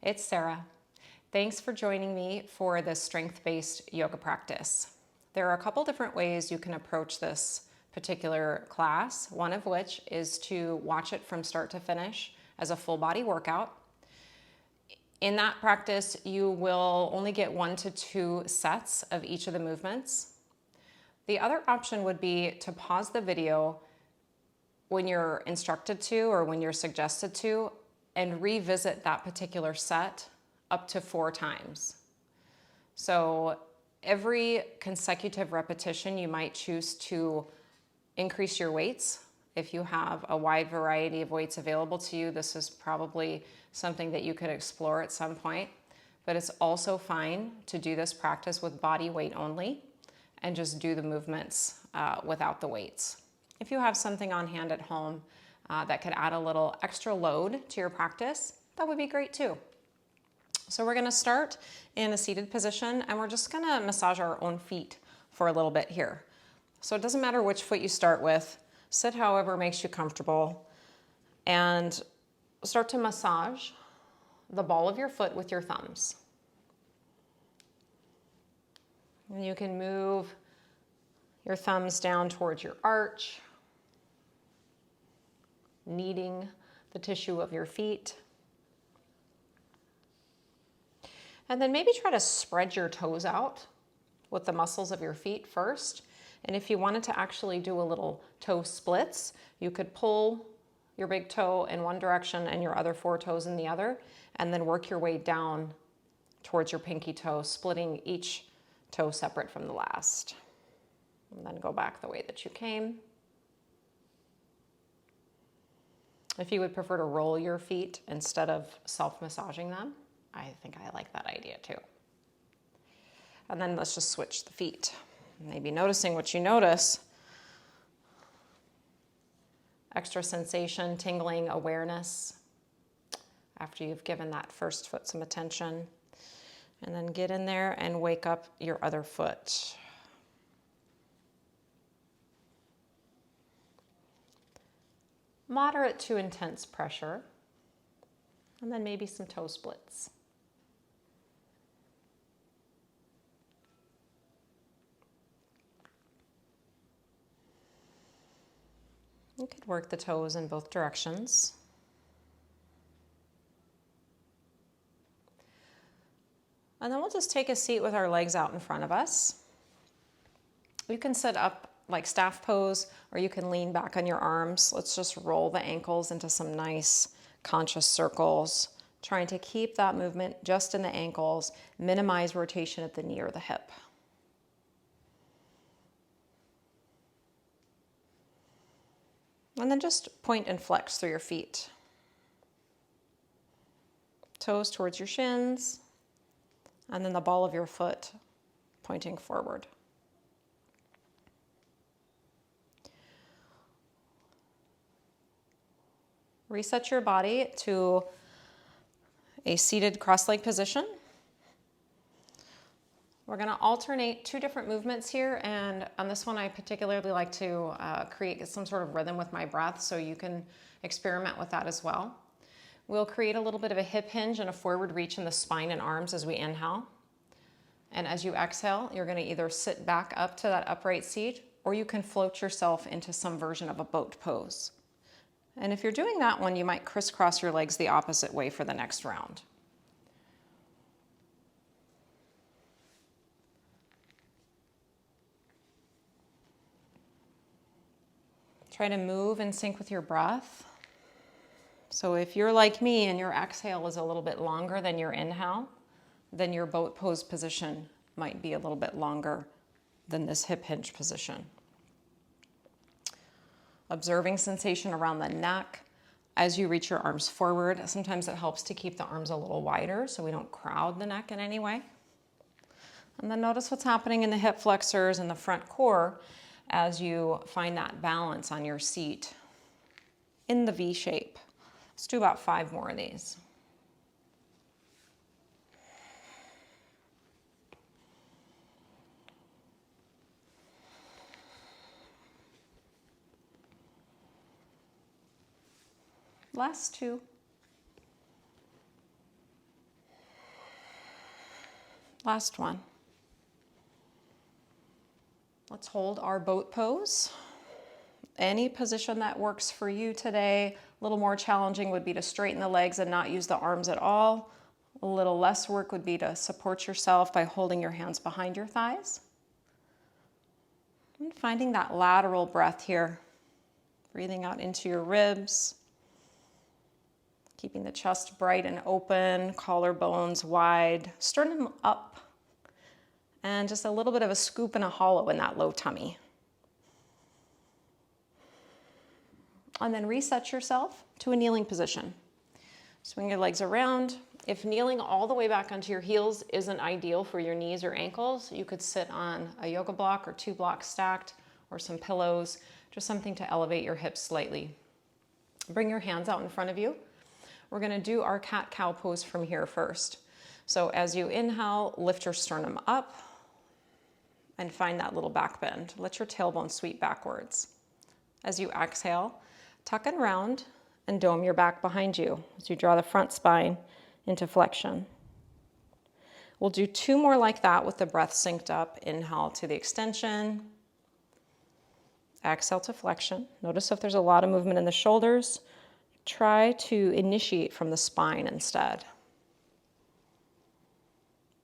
It's Sara. Thanks for joining me for this strength-based yoga practice. There are a couple different ways you can approach this particular class, one of which is to watch it from start to finish as a full body workout. In that practice, you will only get 1 to 2 sets of each of the movements. The other option would be to pause the video when you're instructed to or when you're suggested to and revisit that particular set up to 4 times. So every consecutive repetition, you might choose to increase your weights. If you have a wide variety of weights available to you, this is probably something that you could explore at some point. But it's also fine to do this practice with body weight only and just do the movements without the weights. If you have something on hand at home that could add a little extra load to your practice, that would be great too. So we're gonna start in a seated position and we're just gonna massage our own feet for a little bit here. So it doesn't matter which foot you start with, sit however makes you comfortable and start to massage the ball of your foot with your thumbs. And you can move your thumbs down towards your arch, kneading the tissue of your feet. And then maybe try to spread your toes out with the muscles of your feet first. And if you wanted to actually do a little toe splits, you could pull your big toe in one direction and your other 4 toes in the other, and then work your way down towards your pinky toe, splitting each toe separate from the last. And then go back the way that you came. If you would prefer to roll your feet instead of self-massaging them, I think I like that idea too. And then let's just switch the feet. Maybe noticing what you notice. Extra sensation, tingling, awareness after you've given that first foot some attention. And then get in there and wake up your other foot. Moderate to intense pressure. And then maybe some toe splits. You could work the toes in both directions. And then we'll just take a seat with our legs out in front of us. You can sit up like staff pose, or you can lean back on your arms. Let's just roll the ankles into some nice conscious circles, trying to keep that movement just in the ankles, minimize rotation at the knee or the hip. And then just point and flex through your feet. Toes towards your shins, and then the ball of your foot pointing forward. Reset your body to a seated cross-leg position. We're going to alternate 2 different movements here, and on this one I particularly like to create some sort of rhythm with my breath, so you can experiment with that as well. We'll create a little bit of a hip hinge and a forward reach in the spine and arms as we inhale. And as you exhale, you're going to either sit back up to that upright seat, or you can float yourself into some version of a boat pose. And if you're doing that one, you might crisscross your legs the opposite way for the next round. Try to move in sync with your breath. So if you're like me and your exhale is a little bit longer than your inhale, then your boat pose position might be a little bit longer than this hip hinge position. Observing sensation around the neck as you reach your arms forward. Sometimes it helps to keep the arms a little wider so we don't crowd the neck in any way. And then notice what's happening in the hip flexors and the front core as you find that balance on your seat in the V shape. Let's do about 5 more of these. Last 2. Last one. Let's hold our boat pose. Any position that works for you today. A little more challenging would be to straighten the legs and not use the arms at all. A little less work would be to support yourself by holding your hands behind your thighs. And finding that lateral breath here. Breathing out into your ribs. Keeping the chest bright and open, collarbones wide, sternum up. And just a little bit of a scoop and a hollow in that low tummy. And then reset yourself to a kneeling position. Swing your legs around. If kneeling all the way back onto your heels isn't ideal for your knees or ankles, you could sit on a yoga block or 2 blocks stacked or some pillows, just something to elevate your hips slightly. Bring your hands out in front of you. We're going to do our cat-cow pose from here first. So as you inhale, lift your sternum up and find that little back bend. Let your tailbone sweep backwards. As you exhale, tuck and round and dome your back behind you as you draw the front spine into flexion. We'll do 2 more like that with the breath synced up. Inhale to the extension. Exhale to flexion. Notice if there's a lot of movement in the shoulders. Try to initiate from the spine instead.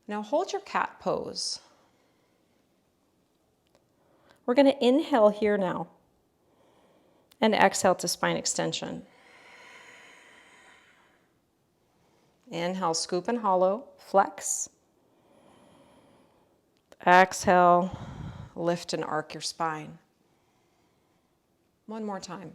Now hold your cat pose. We're going to inhale here now and exhale to spine extension. Inhale, scoop and hollow, flex. Exhale, lift and arc your spine. One more time.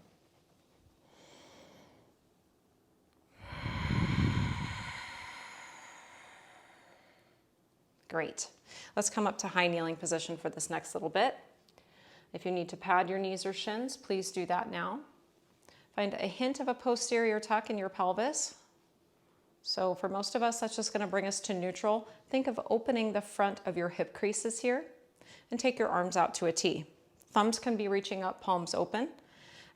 Great. Let's come up to high kneeling position for this next little bit. If you need to pad your knees or shins, please do that now. Find a hint of a posterior tuck in your pelvis. So for most of us, that's just going to bring us to neutral. Think of opening the front of your hip creases here and take your arms out to a T. Thumbs can be reaching up, palms open.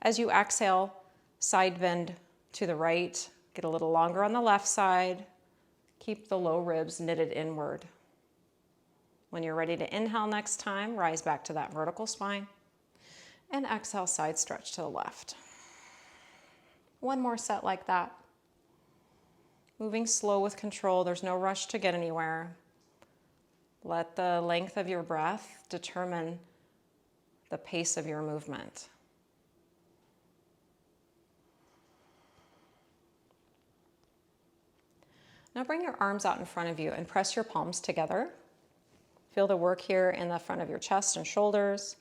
As you exhale, side bend to the right, get a little longer on the left side. Keep the low ribs knitted inward. When you're ready to inhale next time, rise back to that vertical spine and exhale, side stretch to the left. One more set like that. Moving slow with control. There's no rush to get anywhere. Let the length of your breath determine the pace of your movement. Now bring your arms out in front of you and press your palms together. Feel the work here in the front of your chest and shoulders.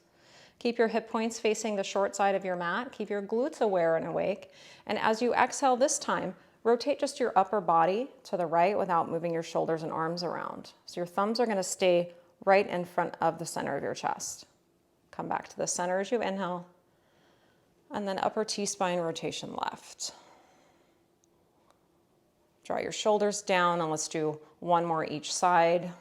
Keep your hip points facing the short side of your mat. Keep your glutes aware and awake. And as you exhale this time, rotate just your upper body to the right without moving your shoulders and arms around. So your thumbs are going to stay right in front of the center of your chest. Come back to the center as you inhale. And then upper T-spine rotation left. Draw your shoulders down and let's do 1 more each side.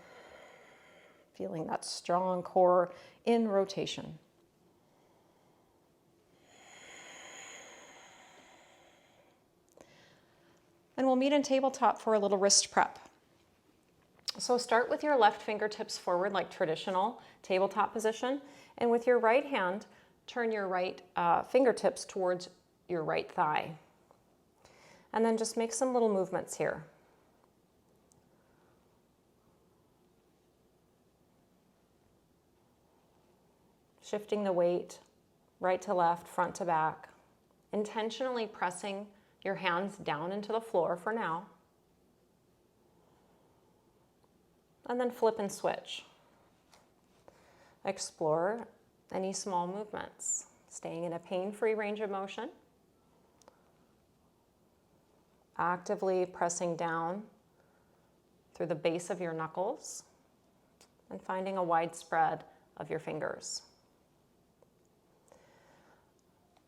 Feeling that strong core in rotation. And we'll meet in tabletop for a little wrist prep. So start with your left fingertips forward like traditional tabletop position. And with your right hand, turn your right fingertips towards your right thigh. And then just make some little movements here. Shifting the weight right to left, front to back. Intentionally pressing your hands down into the floor for now. And then flip and switch. Explore any small movements, staying in a pain-free range of motion. Actively pressing down through the base of your knuckles and finding a wide spread of your fingers.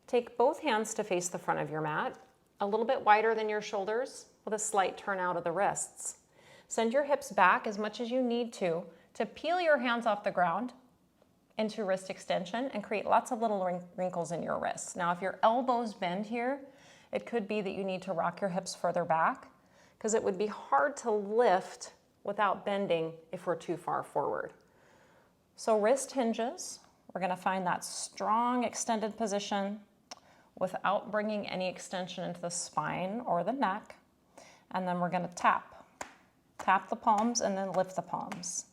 Take both hands to face the front of your mat, a little bit wider than your shoulders with a slight turn out of the wrists. Send your hips back as much as you need to peel your hands off the ground into wrist extension and create lots of little wrinkles in your wrists. Now, if your elbows bend here, it could be that you need to rock your hips further back because it would be hard to lift without bending if we're too far forward. So wrist hinges, we're going to find that strong extended position without bringing any extension into the spine or the neck. And then we're going to tap. Tap the palms and then lift the palms.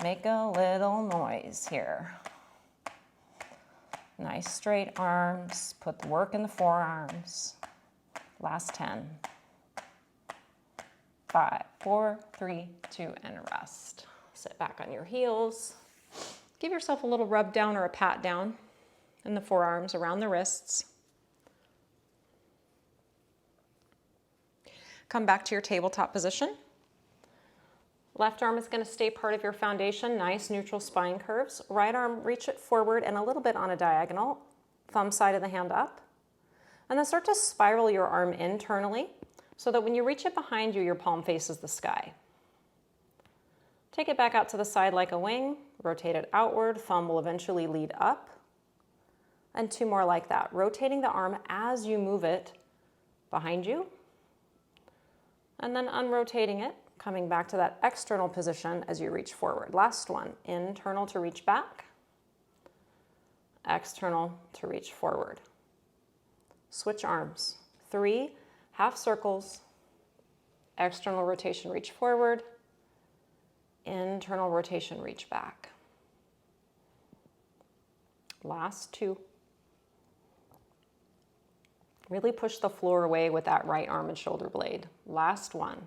Make a little noise here. Nice straight arms. Put the work in the forearms. Last 10. 5, 4, 3, 2, and rest. Sit back on your heels. Give yourself a little rub down or a pat down in the forearms around the wrists. Come back to your tabletop position. Left arm is going to stay part of your foundation, nice neutral spine curves. Right arm, reach it forward and a little bit on a diagonal, thumb side of the hand up. And then start to spiral your arm internally so that when you reach it behind you, your palm faces the sky. Take it back out to the side like a wing, rotate it outward, thumb will eventually lead up. And 2 more like that, rotating the arm as you move it behind you. And then unrotating it, coming back to that external position as you reach forward. Last one, internal to reach back, external to reach forward. Switch arms. 3 half circles, external rotation, reach forward, internal rotation, reach back. Last 2. Really push the floor away with that right arm and shoulder blade. Last 1.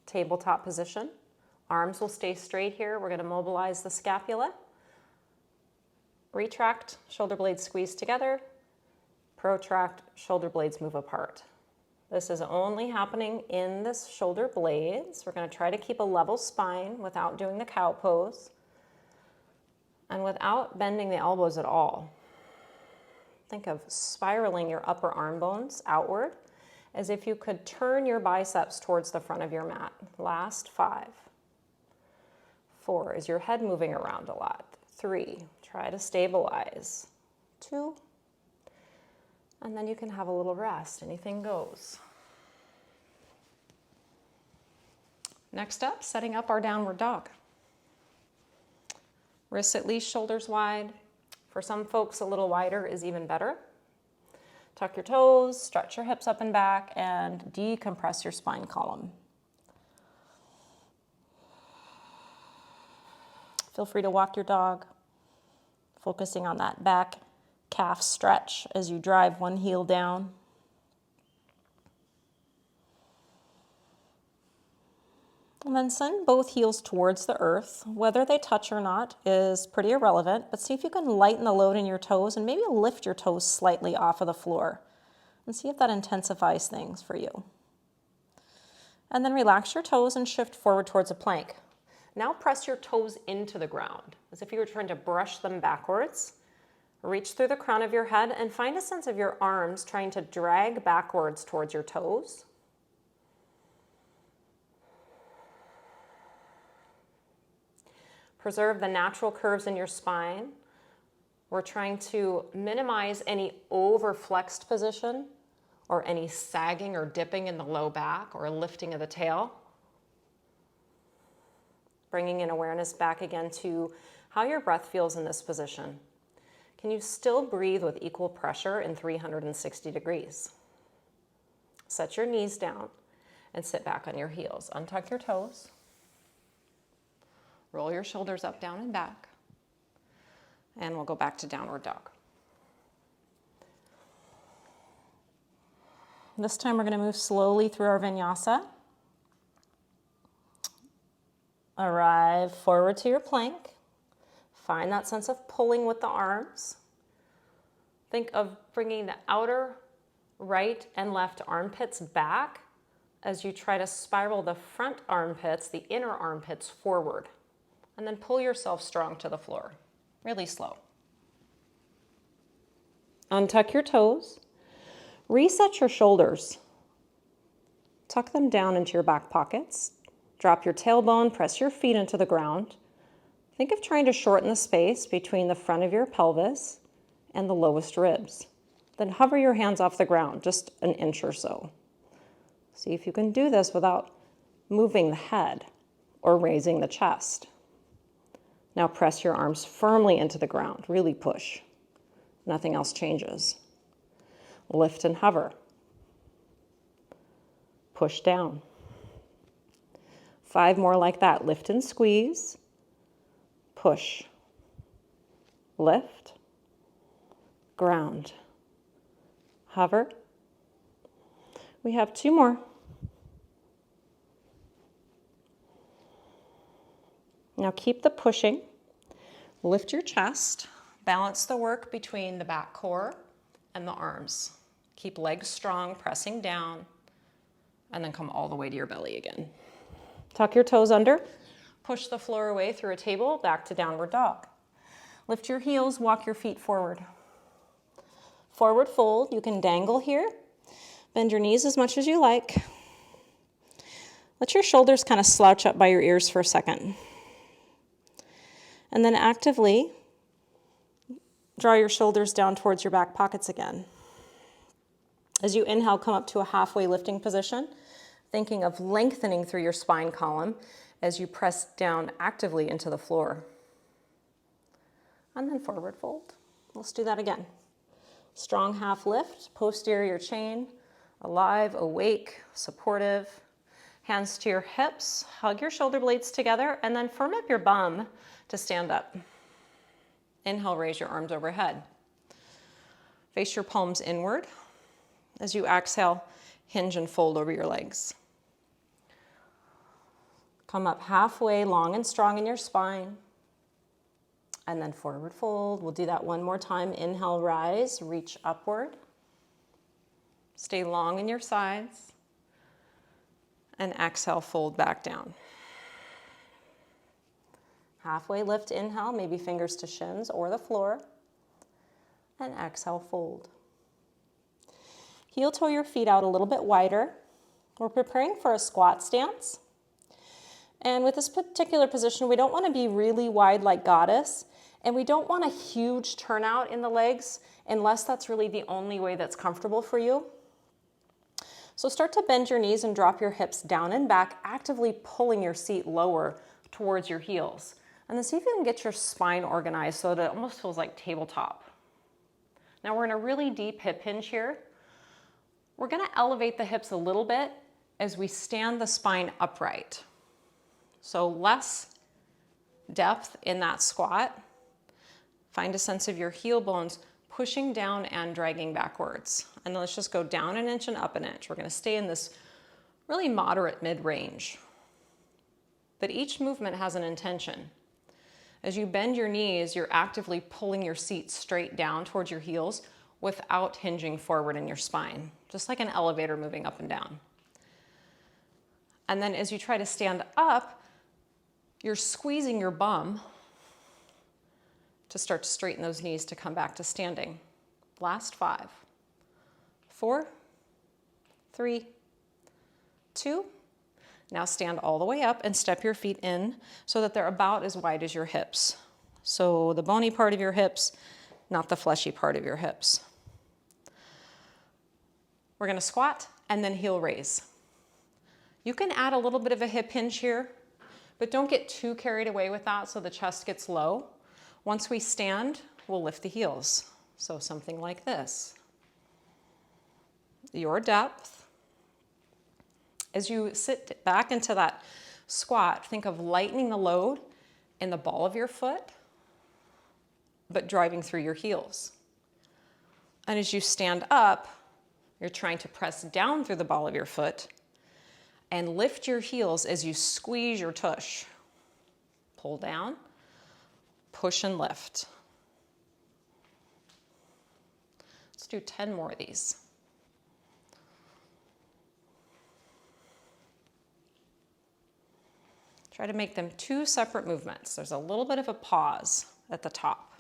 Tabletop position. Arms will stay straight here. We're going to mobilize the scapula. Retract, shoulder blades squeeze together. Protract, shoulder blades move apart. This is only happening in the shoulder blades. We're going to try to keep a level spine without doing the cow pose and without bending the elbows at all. Think of spiraling your upper arm bones outward as if you could turn your biceps towards the front of your mat. Last 5. 4, is your head moving around a lot? 3, try to stabilize. 2, and then you can have a little rest. Anything goes. Next up, setting up our downward dog. Wrists at least shoulders wide. For some folks, a little wider is even better. Tuck your toes, stretch your hips up and back, and decompress your spine column. Feel free to walk your dog, focusing on that back calf stretch as you drive one heel down. And then send both heels towards the earth. Whether they touch or not is pretty irrelevant, but see if you can lighten the load in your toes and maybe lift your toes slightly off of the floor and see if that intensifies things for you. And then relax your toes and shift forward towards a plank. Now press your toes into the ground as if you were trying to brush them backwards. Reach through the crown of your head and find a sense of your arms trying to drag backwards towards your toes. Preserve the natural curves in your spine. We're trying to minimize any overflexed position or any sagging or dipping in the low back or lifting of the tail. Bringing in awareness back again to how your breath feels in this position. Can you still breathe with equal pressure in 360 degrees? Set your knees down and sit back on your heels. Untuck your toes. Roll your shoulders up, down, and back. And we'll go back to downward dog. This time we're going to move slowly through our vinyasa. Arrive forward to your plank. Find that sense of pulling with the arms. Think of bringing the outer right and left armpits back as you try to spiral the front armpits, the inner armpits forward. And then pull yourself strong to the floor, really slow. Untuck your toes. Reset your shoulders. Tuck them down into your back pockets. Drop your tailbone, press your feet into the ground. Think of trying to shorten the space between the front of your pelvis and the lowest ribs. Then hover your hands off the ground, just an inch or so. See if you can do this without moving the head or raising the chest. Now press your arms firmly into the ground, really push. Nothing else changes. Lift and hover. Push down. 5 more like that. Lift and squeeze. Push. Lift. Ground. Hover. We have 2 more. Now keep the pushing. Lift your chest. Balance the work between the back core and the arms. Keep legs strong, pressing down, and then come all the way to your belly again. Tuck your toes under. Push the floor away through a table, back to downward dog. Lift your heels, walk your feet forward. Forward fold, you can dangle here. Bend your knees as much as you like. Let your shoulders kind of slouch up by your ears for a second. And then actively draw your shoulders down towards your back pockets again. As you inhale, come up to a halfway lifting position, thinking of lengthening through your spine column as you press down actively into the floor. And then forward fold. Let's do that again. Strong half lift, posterior chain, alive, awake, supportive. Hands to your hips, hug your shoulder blades together, and then firm up your bum to stand up. Inhale, raise your arms overhead. Face your palms inward. As you exhale, hinge and fold over your legs. Come up halfway, long and strong in your spine. And then forward fold. We'll do that one more time. Inhale, rise, reach upward. Stay long in your sides. And exhale, fold back down. Halfway lift, inhale, maybe fingers to shins or the floor. And exhale, fold. Heel toe your feet out a little bit wider. We're preparing for a squat stance. And with this particular position, we don't want to be really wide like goddess, and we don't want a huge turnout in the legs unless that's really the only way that's comfortable for you. So start to bend your knees and drop your hips down and back, actively pulling your seat lower towards your heels. And then see if you can get your spine organized so that it almost feels like tabletop. Now we're in a really deep hip hinge here. We're going to elevate the hips a little bit as we stand the spine upright. So less depth in that squat. Find a sense of your heel bones pushing down and dragging backwards. And let's just go down an inch and up an inch. We're going to stay in this really moderate mid-range. But each movement has an intention. As you bend your knees, you're actively pulling your seat straight down towards your heels without hinging forward in your spine, just like an elevator moving up and down. And then as you try to stand up, you're squeezing your bum to start to straighten those knees to come back to standing. Last 5, 4, 3, 2. Now stand all the way up and step your feet in so that they're about as wide as your hips. So the bony part of your hips, not the fleshy part of your hips. We're going to squat and then heel raise. You can add a little bit of a hip hinge here, but don't get too carried away with that so the chest gets low. Once we stand, we'll lift the heels. So something like this. Your depth. As you sit back into that squat, think of lightening the load in the ball of your foot, but driving through your heels. And as you stand up, you're trying to press down through the ball of your foot and lift your heels as you squeeze your tush. Pull down, push and lift. Let's do 10 more of these. Try to make them 2 separate movements. There's a little bit of a pause at the top.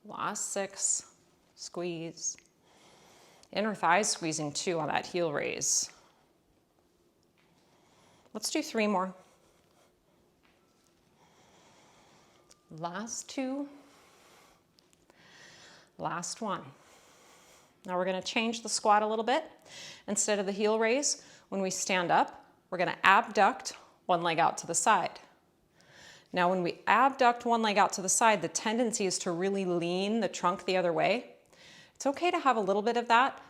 Last 6, squeeze. Inner thighs squeezing too on that heel raise. Let's do 3 more. Last 2. Last one. Now we're going to change the squat a little bit. Instead of the heel raise, when we stand up, we're going to abduct one leg out to the side. Now when we abduct one leg out to the side, the tendency is to really lean the trunk the other way. It's okay to have a little bit of that,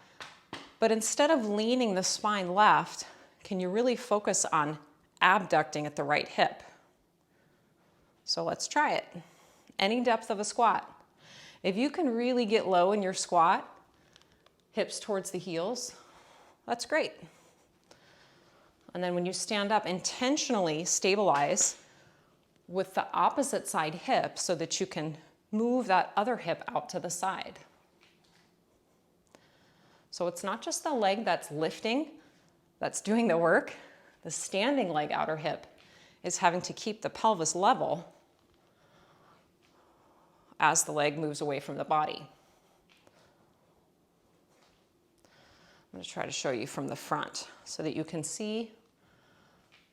but instead of leaning the spine left, can you really focus on abducting at the right hip? So let's try it. Any depth of a squat. If you can really get low in your squat, hips towards the heels, that's great. And then when you stand up, intentionally stabilize with the opposite side hip so that you can move that other hip out to the side. So it's not just the leg that's lifting, that's doing the work. The standing leg outer hip is having to keep the pelvis level as the leg moves away from the body. I'm going to try to show you from the front so that you can see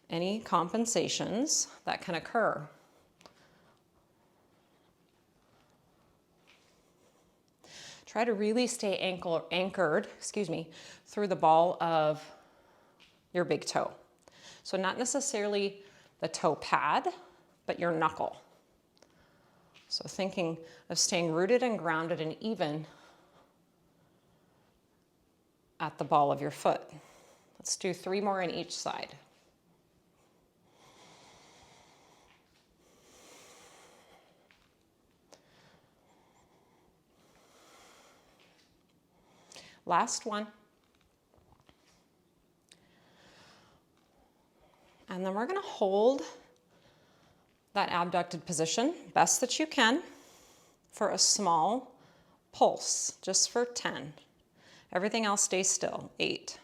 any compensations that can occur. Try to really stay anchored, through the ball of your big toe. So not necessarily the toe pad, but your knuckle. So thinking of staying rooted and grounded and even at the ball of your foot. Let's do 3 more on each side. Last one. And then we're going to hold that abducted position best that you can for a small pulse, just for 10. Everything else stays still. 8.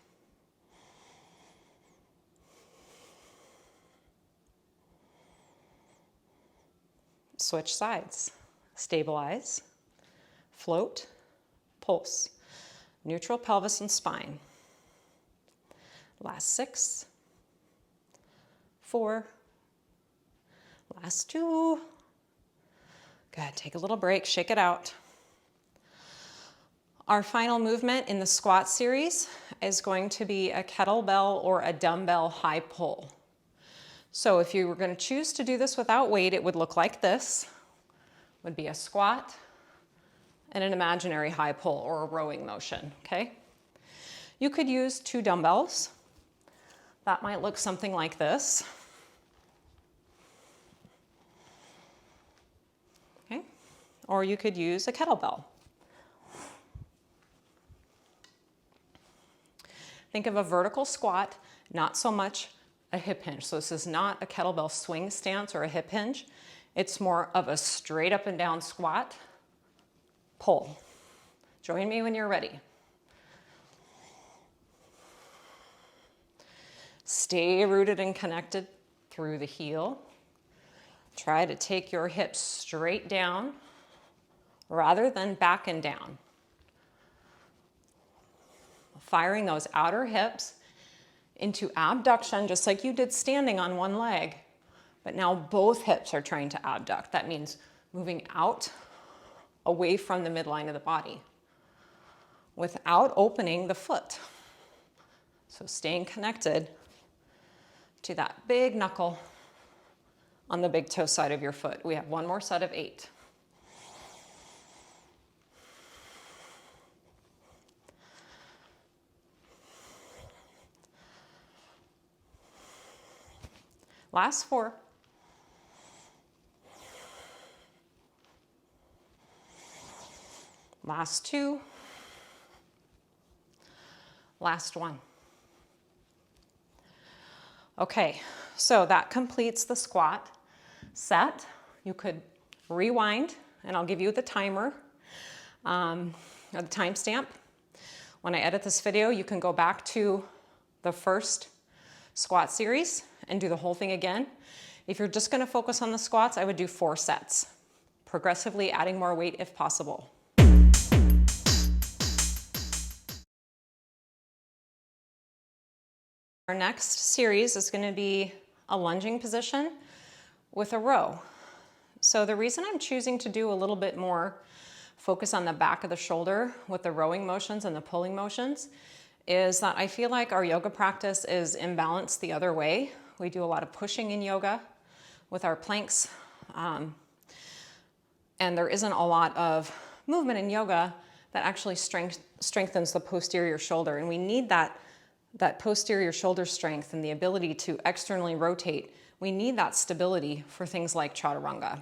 Switch sides. Stabilize, float, pulse. Neutral pelvis and spine. Last 6. 4. Last 2. Good. Take a little break, shake it out. Our final movement in the squat series is going to be a kettlebell or a dumbbell high pull. So if you were going to choose to do this without weight, it would look like this. It would be a squat and an imaginary high pull or a rowing motion, okay? You could use 2 dumbbells. That might look something like this. Okay? Or you could use a kettlebell. Think of a vertical squat, not so much a hip hinge. So this is not a kettlebell swing stance or a hip hinge. It's more of a straight up and down squat, pull. Join me when you're ready. Stay rooted and connected through the heel. Try to take your hips straight down rather than back and down. Firing those outer hips into abduction, just like you did standing on one leg. But now both hips are trying to abduct. That means moving out away from the midline of the body without opening the foot. So staying connected to that big knuckle on the big toe side of your foot. We have 1 more set of 8. Last 4. Last 2. Last 1. Okay, so that completes the squat set. You could rewind, and I'll give you the timer, or the timestamp. When I edit this video, you can go back to the first squat series and do the whole thing again. If you're just going to focus on the squats, I would do 4 sets, progressively adding more weight if possible. Our next series is going to be a lunging position with a row. So the reason I'm choosing to do a little bit more focus on the back of the shoulder with the rowing motions and the pulling motions is that I feel like our yoga practice is imbalanced the other way. We do a lot of pushing in yoga with our planks, and there isn't a lot of movement in yoga that actually strengthens the posterior shoulder. And we need that posterior shoulder strength and the ability to externally rotate. We need that stability for things like chaturanga.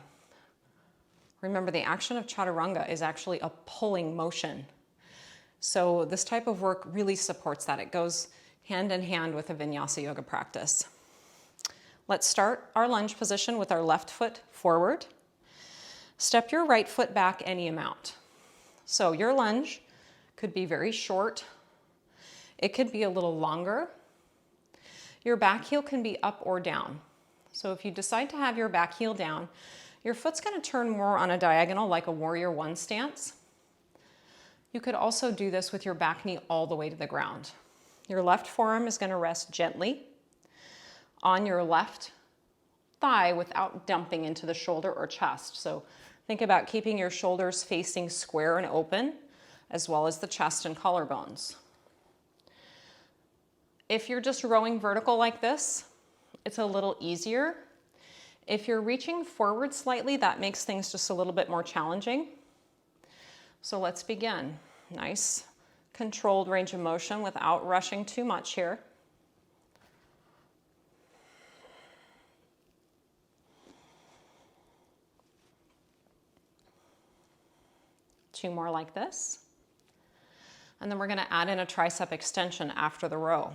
Remember, the action of chaturanga is actually a pulling motion. So this type of work really supports that. It goes hand in hand with a vinyasa yoga practice. Let's start our lunge position with our left foot forward. Step your right foot back any amount. So your lunge could be very short. It could be a little longer. Your back heel can be up or down. So if you decide to have your back heel down, your foot's going to turn more on a diagonal like a warrior one stance. You could also do this with your back knee all the way to the ground. Your left forearm is going to rest gently on your left thigh without dumping into the shoulder or chest. So think about keeping your shoulders facing square and open, as well as the chest and collarbones. If you're just rowing vertical like this, it's a little easier. If you're reaching forward slightly, that makes things just a little bit more challenging. So let's begin. Nice, controlled range of motion without rushing too much here. Two more like this. And then we're going to add in a tricep extension after the row.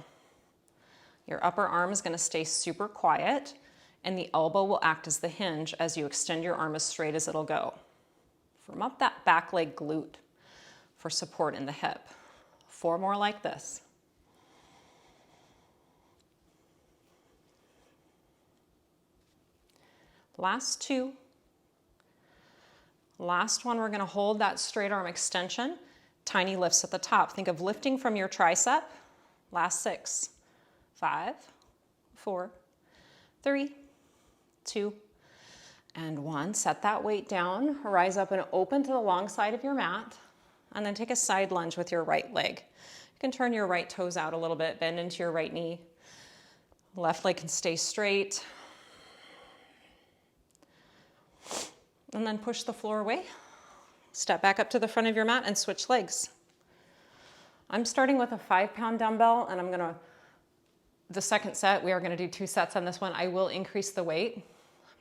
Your upper arm is going to stay super quiet, and the elbow will act as the hinge as you extend your arm as straight as it'll go. Firm up that back leg glute for support in the hip. Four more like this. Last two. Last one, we're going to hold that straight arm extension. Tiny lifts at the top. Think of lifting from your tricep. Last 6, 5, 4, 3, 2, and 1. Set that weight down. Rise up and open to the long side of your mat. And then take a side lunge with your right leg. You can turn your right toes out a little bit, bend into your right knee. Left leg can stay straight. And then push the floor away. Step back up to the front of your mat and switch legs. I'm starting with a 5-pound dumbbell, and the second set, we are gonna do 2 sets on this one. I will increase the weight.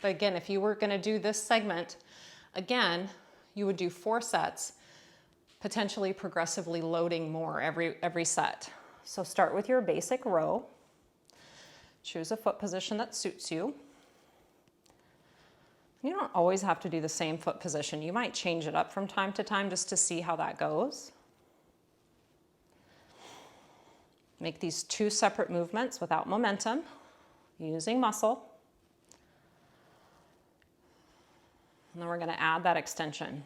But again, if you were gonna do this segment, again, you would do 4 sets, potentially progressively loading more every set. So start with your basic row. Choose a foot position that suits you. You don't always have to do the same foot position. You might change it up from time to time just to see how that goes. Make these 2 separate movements without momentum, using muscle. And then we're going to add that extension.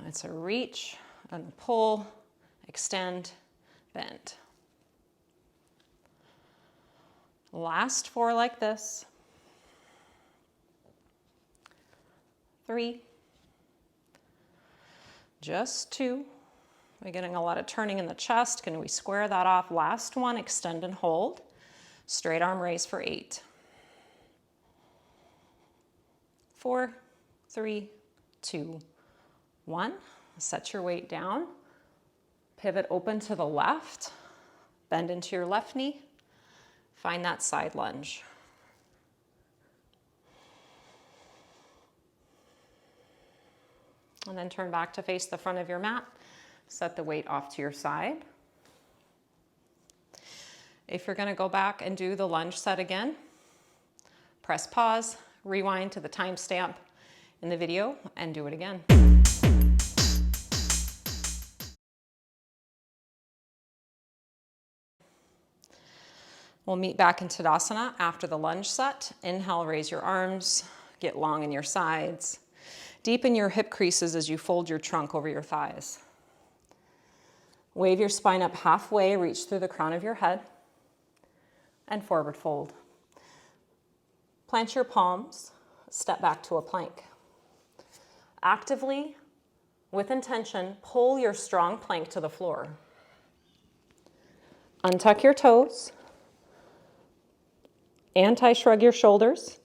It's a reach and pull, extend, bend. Last 4 like this. 3. Just 2. We're getting a lot of turning in the chest. Can we square that off? Last 1, extend and hold. Straight arm raise for 8. 4, 3, 2, 1. Set your weight down. Pivot open to the left. Bend into your left knee. Find that side lunge. And then turn back to face the front of your mat. Set the weight off to your side. If you're going to go back and do the lunge set again, press pause, rewind to the timestamp in the video, and do it again. We'll meet back in Tadasana after the lunge set. Inhale, raise your arms, get long in your sides. Deepen your hip creases as you fold your trunk over your thighs. Wave your spine up halfway, reach through the crown of your head, and forward fold. Plant your palms, step back to a plank. Actively, with intention, pull your strong plank to the floor. Untuck your toes, anti-shrug your shoulders,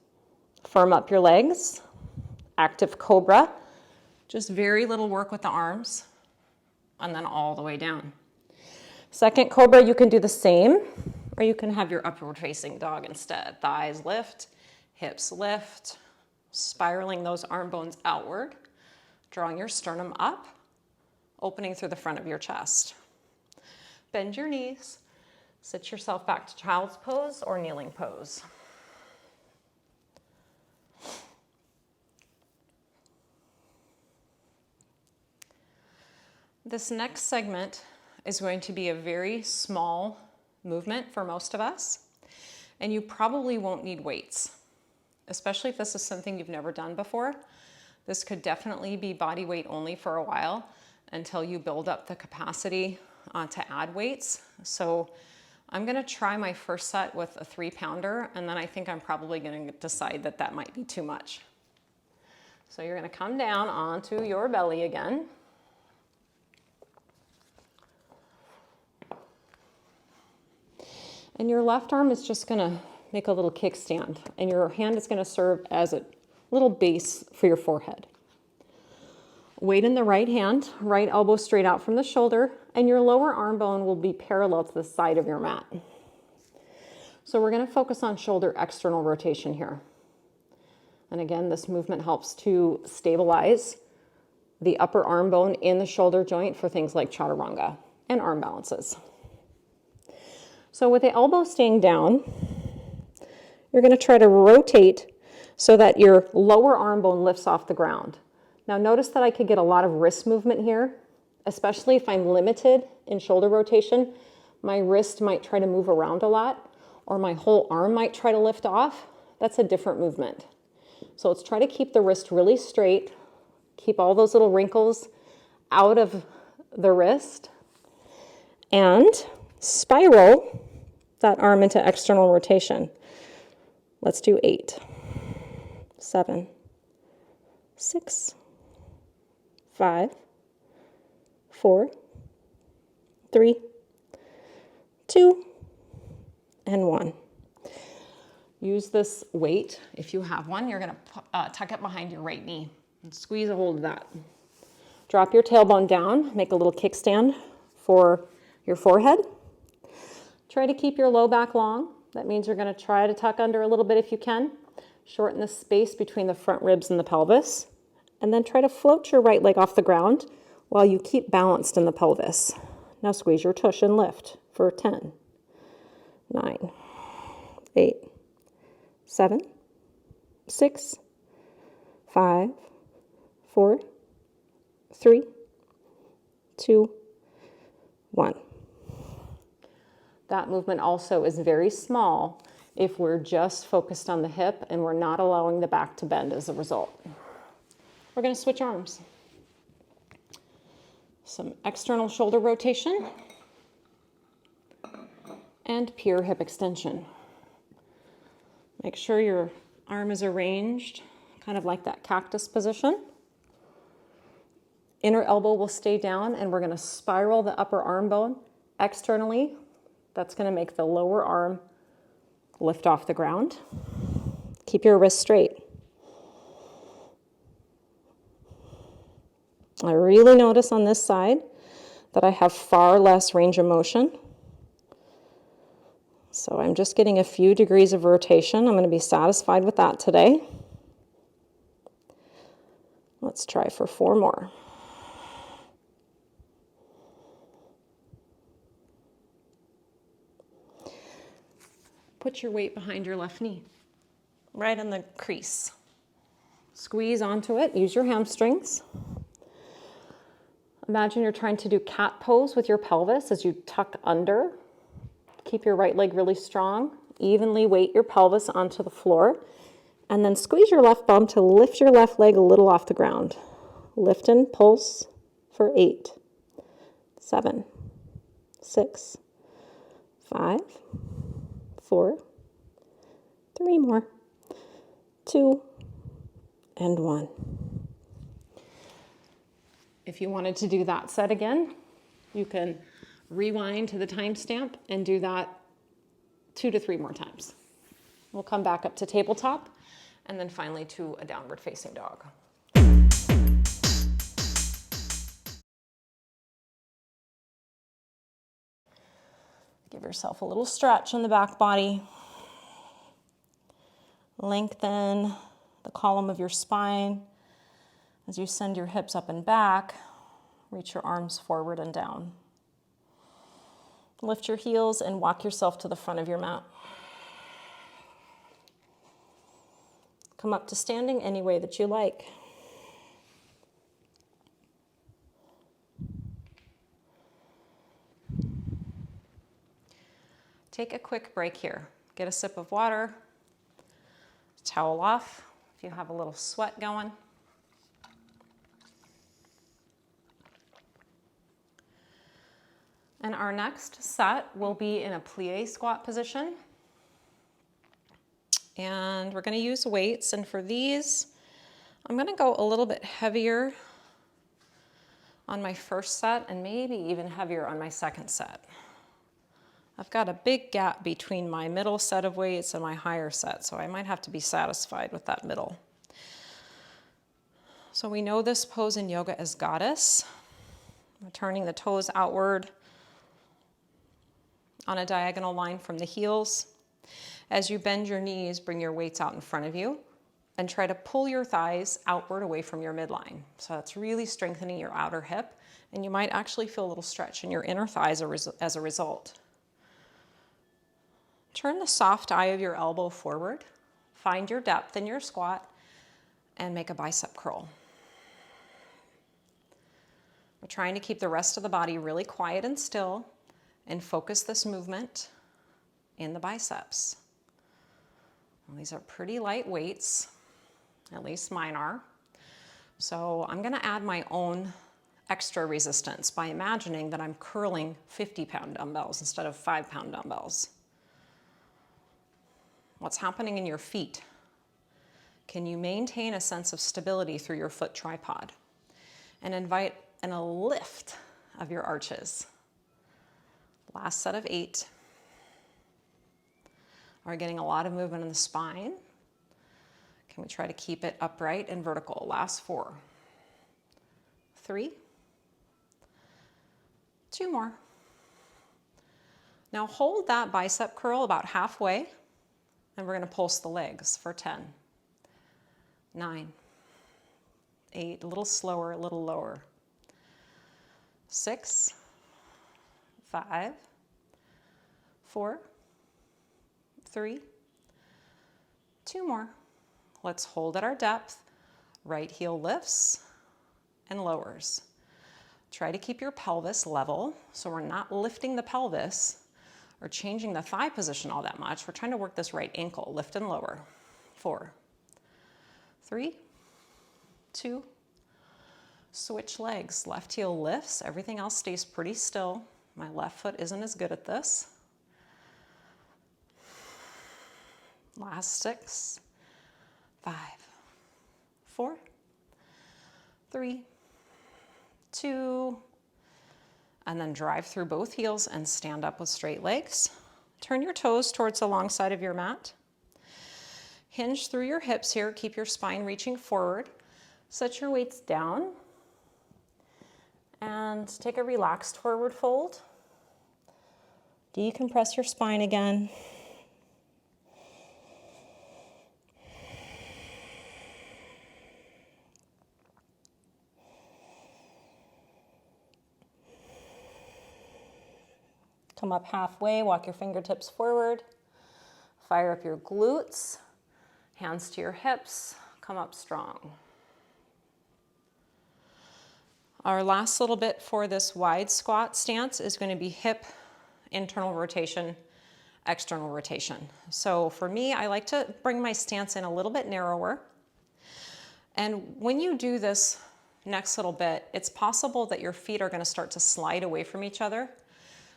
firm up your legs, active cobra, just very little work with the arms, and then all the way down. Second cobra, you can do the same, or you can have your upward facing dog instead. Thighs lift, hips lift, spiraling those arm bones outward, drawing your sternum up, opening through the front of your chest. Bend your knees, sit yourself back to child's pose or kneeling pose. This next segment is going to be a very small movement for most of us, and you probably won't need weights, especially if this is something you've never done before. This could definitely be body weight only for a while until you build up the capacity to add weights. So I'm gonna try my first set with a 3-pounder, and then I think I'm probably gonna decide that that might be too much. So you're gonna come down onto your belly again. And your left arm is just gonna make a little kickstand, and your hand is gonna serve as a little base for your forehead. Weight in the right hand, right elbow straight out from the shoulder, and your lower arm bone will be parallel to the side of your mat. So we're gonna focus on shoulder external rotation here. And again, this movement helps to stabilize the upper arm bone in the shoulder joint for things like chaturanga and arm balances. So with the elbow staying down, you're gonna try to rotate so that your lower arm bone lifts off the ground. Now notice that I could get a lot of wrist movement here, especially if I'm limited in shoulder rotation. My wrist might try to move around a lot, or my whole arm might try to lift off. That's a different movement. So let's try to keep the wrist really straight, keep all those little wrinkles out of the wrist, and spiral that arm into external rotation. Let's do 8, 7, 6, 5, 4, 3, 2, and 1. Use this weight, if you have one, you're gonna tuck it behind your right knee and squeeze a hold of that. Drop your tailbone down, make a little kickstand for your forehead. Try to keep your low back long. That means you're gonna try to tuck under a little bit if you can. Shorten the space between the front ribs and the pelvis. And then try to float your right leg off the ground while you keep balanced in the pelvis. Now squeeze your tush and lift for 10, 9, 8, 7, 6, 5, 4, 3, 2, 1. That movement also is very small if we're just focused on the hip and we're not allowing the back to bend as a result. We're going to switch arms. Some external shoulder rotation and pure hip extension. Make sure your arm is arranged kind of like that cactus position. Inner elbow will stay down, and we're going to spiral the upper arm bone externally. That's going to make the lower arm lift off the ground. Keep your wrist straight. I really notice on this side that I have far less range of motion. So I'm just getting a few degrees of rotation. I'm going to be satisfied with that today. Let's try for 4 more. Put your weight behind your left knee, right in the crease. Squeeze onto it, use your hamstrings. Imagine you're trying to do cat pose with your pelvis as you tuck under. Keep your right leg really strong. Evenly weight your pelvis onto the floor. And then squeeze your left bum to lift your left leg a little off the ground. Lift and pulse for 8, 7, 6, 5, 4, 3 more, 2, and 1. If you wanted to do that set again, you can rewind to the timestamp and do that 2 to 3 more times. We'll come back up to tabletop and then finally to a downward facing dog. Give yourself a little stretch in the back body. Lengthen the column of your spine as you send your hips up and back. Reach your arms forward and down. Lift your heels and walk yourself to the front of your mat. Come up to standing any way that you like. Take a quick break here. Get a sip of water, towel off if you have a little sweat going. And our next set will be in a plie squat position. And we're going to use weights. And for these, I'm going to go a little bit heavier on my first set and maybe even heavier on my second set. I've got a big gap between my middle set of weights and my higher set, so I might have to be satisfied with that middle. So we know this pose in yoga as goddess. We're turning the toes outward on a diagonal line from the heels. As you bend your knees, bring your weights out in front of you and try to pull your thighs outward away from your midline. So that's really strengthening your outer hip, and you might actually feel a little stretch in your inner thighs as a result. Turn the soft eye of your elbow forward, find your depth in your squat, and make a bicep curl. We're trying to keep the rest of the body really quiet and still and focus this movement in the biceps. Well, these are pretty light weights, at least mine are. So I'm going to add my own extra resistance by imagining that I'm curling 50-pound dumbbells instead of 5-pound dumbbells. What's happening in your feet? Can you maintain a sense of stability through your foot tripod? And invite a lift of your arches. Last set of 8. Are we getting a lot of movement in the spine? Can we try to keep it upright and vertical? Last 4. 3. 2 more. Now hold that bicep curl about halfway, and we're going to pulse the legs for 10, 9, 8, a little slower, a little lower, 6, 5, 4, 3, 2 more. Let's hold at our depth. Right heel lifts and lowers. Try to keep your pelvis level, so we're not lifting the pelvis or changing the thigh position all that much. We're trying to work this right ankle, lift and lower. 4, 3, 2, switch legs. Left heel lifts, everything else stays pretty still. My left foot isn't as good at this. Last 6, 5, 4, 3, 2, and then drive through both heels and stand up with straight legs. Turn your toes towards the long side of your mat. Hinge through your hips here, keep your spine reaching forward. Set your weights down and take a relaxed forward fold. Decompress your spine again. Come up halfway, walk your fingertips forward. Fire up your glutes, hands to your hips, come up strong. Our last little bit for this wide squat stance is going to be hip internal rotation, external rotation. So for me, I like to bring my stance in a little bit narrower. And when you do this next little bit, it's possible that your feet are going to start to slide away from each other.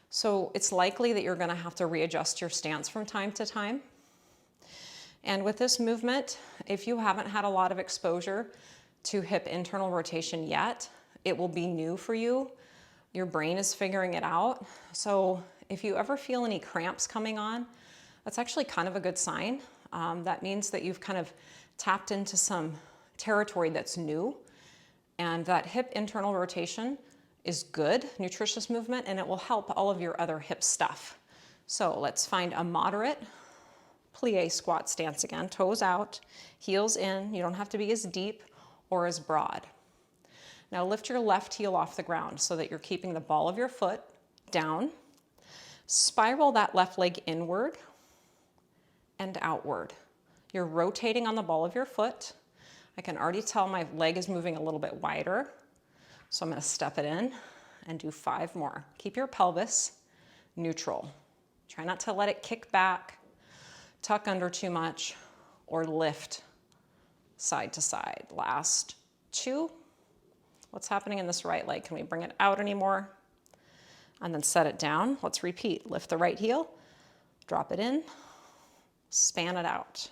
So it's likely that you're going to have to readjust your stance from time to time. And with this movement, if you haven't had a lot of exposure to hip internal rotation yet, it will be new for you. Your brain is figuring it out. So if you ever feel any cramps coming on, that's actually kind of a good sign. That means that you've kind of tapped into some territory that's new, and that hip internal rotation is good, nutritious movement, and it will help all of your other hip stuff. So let's find a moderate plie squat stance again, toes out, heels in. You don't have to be as deep or as broad. Now lift your left heel off the ground so that you're keeping the ball of your foot down. Spiral that left leg inward and outward. You're rotating on the ball of your foot. I can already tell my leg is moving a little bit wider, so I'm going to step it in and do 5 more. Keep your pelvis neutral. Try not to let it kick back, tuck under too much, or lift side to side. Last 2. What's happening in this right leg? Can we bring it out anymore? And then set it down. Let's repeat. Lift the right heel, drop it in, span it out.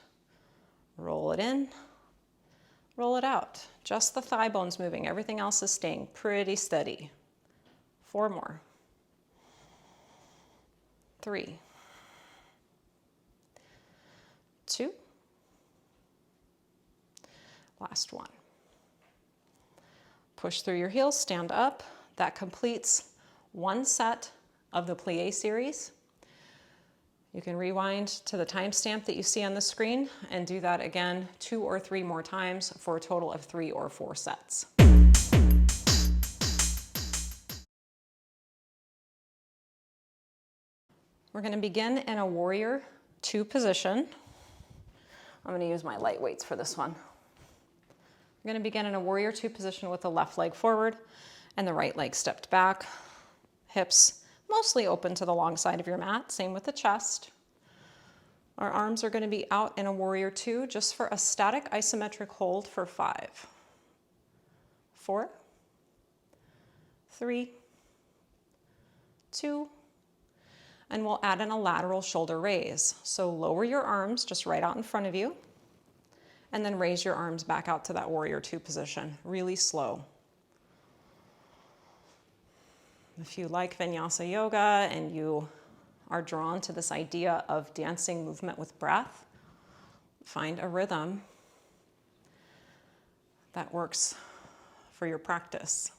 Roll it in, roll it out. Just the thigh bones moving. Everything else is staying pretty steady. 4 more. 3. 2. Last 1. Push through your heels, stand up. That completes 1 set of the plie series. You can rewind to the timestamp that you see on the screen and do that again 2 or 3 more times for a total of 3 or 4 sets. We're going to begin in a warrior 2 position. I'm going to use my light weights for this one. We're going to begin in a warrior 2 position with the left leg forward and the right leg stepped back. Hips mostly open to the long side of your mat, same with the chest. Our arms are going to be out in a warrior 2 just for a static isometric hold for 5, 4, 3, 2, and we'll add in a lateral shoulder raise. So lower your arms just right out in front of you, and then raise your arms back out to that warrior 2 position, really slow. If you like vinyasa yoga and you are drawn to this idea of dancing movement with breath, find a rhythm that works for your practice.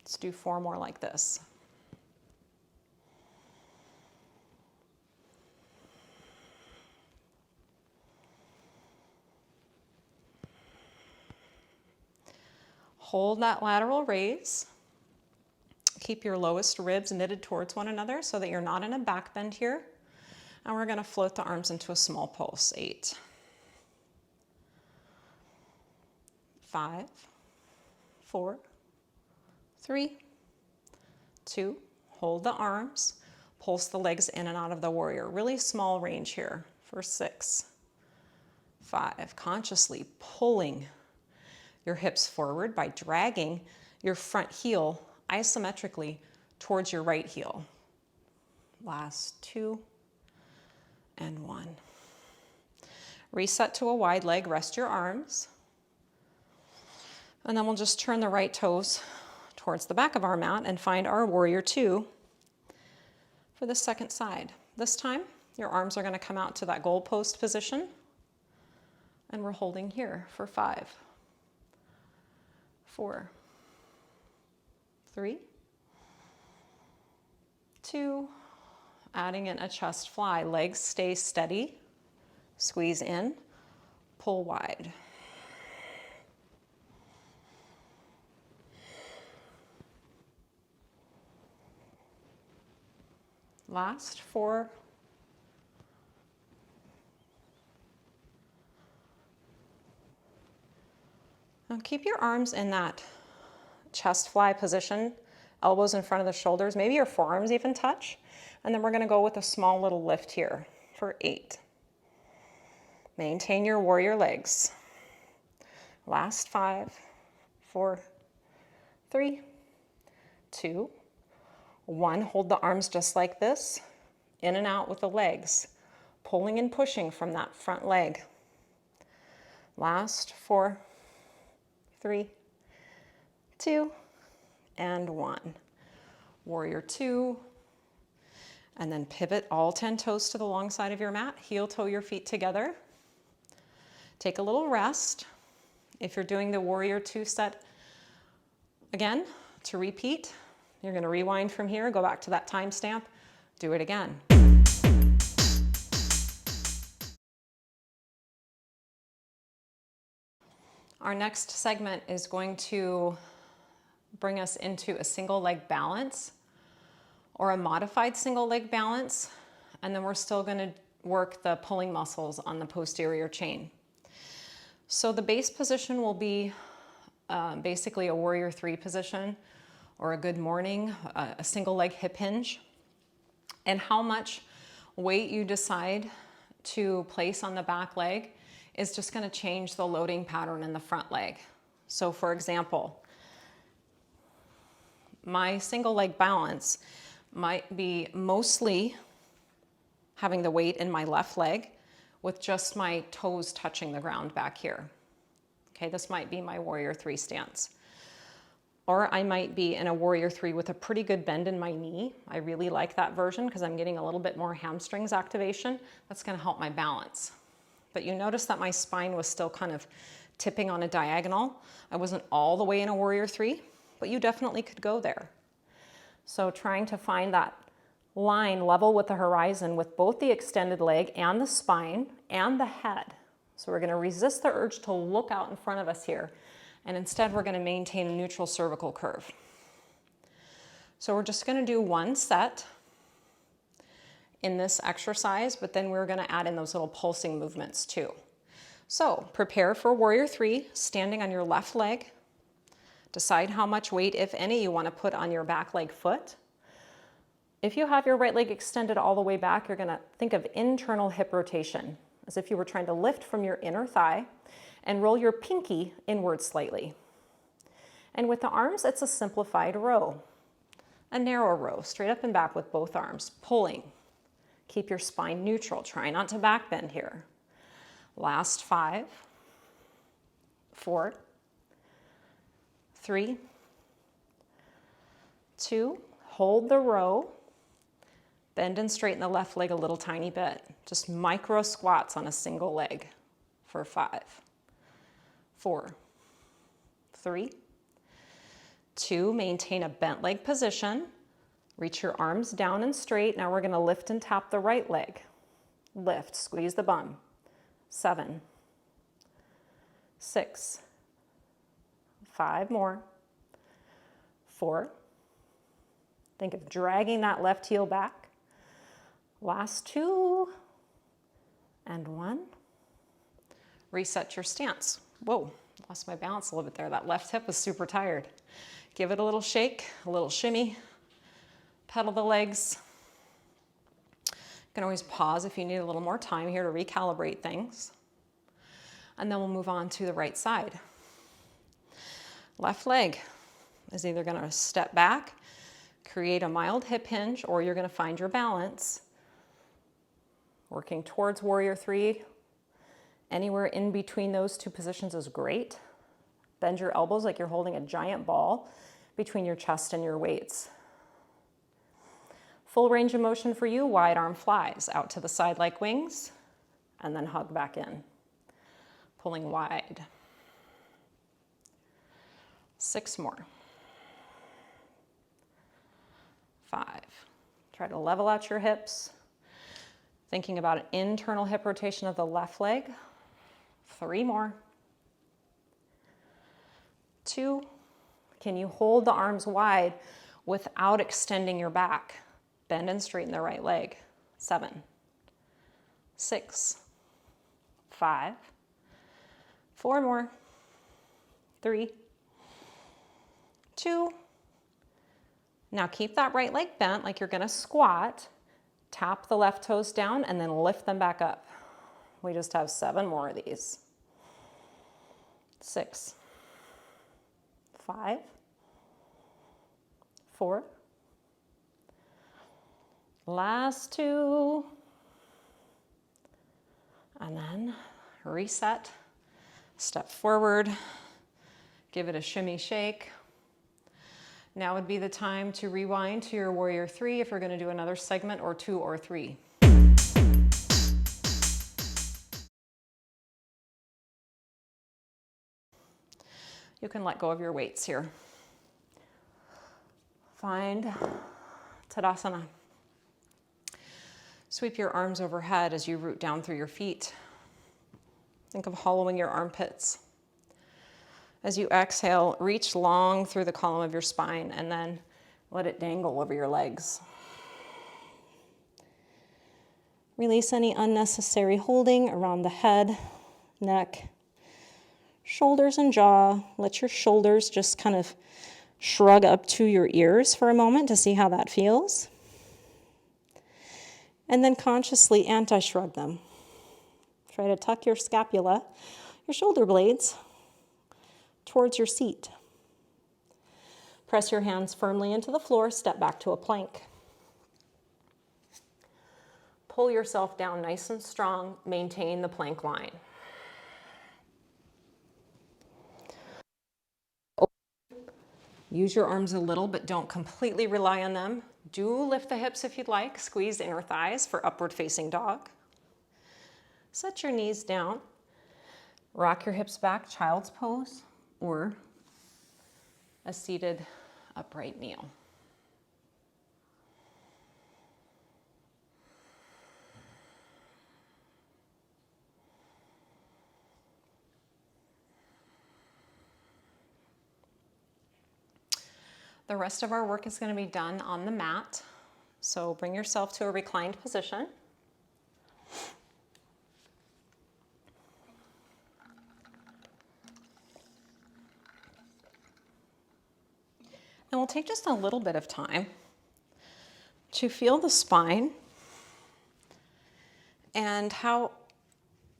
Let's do 4 more like this. Hold that lateral raise. Keep your lowest ribs knitted towards one another so that you're not in a back bend here. And we're going to float the arms into a small pulse. 8, 5, 4, 3, 2. Hold the arms. Pulse the legs in and out of the warrior. Really small range here for 6, 5. Consciously pulling your hips forward by dragging your front heel isometrically towards your right heel. Last 2 and 1. Reset to a wide leg, rest your arms. And then we'll just turn the right toes towards the back of our mat and find our warrior 2 for the second side. This time, your arms are going to come out to that goal post position. And we're holding here for 5, 4, 3, 2, adding in a chest fly. Legs stay steady, squeeze in, pull wide. Last 4. Now keep your arms in that chest fly position, elbows in front of the shoulders, maybe your forearms even touch. And then we're going to go with a small little lift here for 8. Maintain your warrior legs. Last 5, 4, 3, 2, 1. Hold the arms just like this, in and out with the legs. pulling and pushing from that front leg. Last 4, 3, 2, and 1. Warrior 2, and then pivot all 10 toes to the long side of your mat. Heel toe your feet together. Take a little rest. If you're doing the Warrior 2 set again, to repeat, you're going to rewind from here, go back to that timestamp, do it again. Our next segment is going to bring us into a single leg balance or a modified single leg balance, and then we're still going to work the pulling muscles on the posterior chain. So the base position will be basically a Warrior 3 position or a good morning, a single leg hip hinge. And how much weight you decide to place on the back leg is just going to change the loading pattern in the front leg. So for example, my single leg balance might be mostly having the weight in my left leg with just my toes touching the ground back here. Okay, this might be my Warrior 3 stance. Or I might be in a Warrior 3 with a pretty good bend in my knee. I really like that version because I'm getting a little bit more hamstrings activation. That's going to help my balance. But you notice that my spine was still kind of tipping on a diagonal. I wasn't all the way in a Warrior 3, but you definitely could go there. So trying to find that line level with the horizon with both the extended leg and the spine and the head. So we're going to resist the urge to look out in front of us here. And instead we're going to maintain a neutral cervical curve. So we're just going to do one set in this exercise, but then we're going to add in those little pulsing movements too. So prepare for Warrior 3, standing on your left leg. Decide how much weight, if any, you want to put on your back leg foot. If you have your right leg extended all the way back, you're going to think of internal hip rotation, as if you were trying to lift from your inner thigh and roll your pinky inward slightly. And with the arms, it's a simplified row, a narrow row, straight up and back with both arms, pulling. Keep your spine neutral. Try not to back bend here. Last 5, 4, 3, 2, hold the row. Bend and straighten the left leg a little tiny bit. Just micro squats on a single leg for 5, 4, 3, 2, maintain a bent leg position. Reach your arms down and straight. Now we're going to lift and tap the right leg. Lift, squeeze the bum. 7, 6, 5 more, 4. Think of dragging that left heel back. Last 2, and 1. Reset your stance. Whoa, lost my balance a little bit there. That left hip was super tired. Give it a little shake, a little shimmy. Pedal the legs. You can always pause if you need a little more time here to recalibrate things. And then we'll move on to the right side. Left leg is either going to step back, create a mild hip hinge, or you're going to find your balance. Working towards Warrior 3. Anywhere in between those two positions is great. Bend your elbows like you're holding a giant ball between your chest and your weights. Full range of motion for you, wide arm flies out to the side like wings, and then hug back in, pulling wide. 6 more. 5. Try to level out your hips, thinking about an internal hip rotation of the left leg. 3 more. 2. Can you hold the arms wide without extending your back? Bend and straighten the right leg. 7, 6, 5, 4 more. 3, 2. Now keep that right leg bent like you're going to squat. Tap the left toes down and then lift them back up. We just have 7 more of these. 6, 5, 4. Last 2. And then reset, step forward, give it a shimmy shake. Now would be the time to rewind to your warrior 3 if you're going to do another segment or 2 or 3. You can let go of your weights here. Find Tadasana. Sweep your arms overhead as you root down through your feet. Think of hollowing your armpits. As you exhale, reach long through the column of your spine and then let it dangle over your legs. Release any unnecessary holding around the head, neck, shoulders and jaw. Let your shoulders just kind of shrug up to your ears for a moment to see how that feels. And then consciously anti-shrug them. Try to tuck your scapula, your shoulder blades, towards your seat. Press your hands firmly into the floor, step back to a plank. Pull yourself down nice and strong, maintain the plank line. Use your arms a little, but don't completely rely on them. Do lift the hips if you'd like. Squeeze inner thighs for upward facing dog. Set your knees down. Rock your hips back, child's pose, or a seated upright kneel. The rest of our work is going to be done on the mat. So bring yourself to a reclined position. And we'll take just a little bit of time to feel the spine and how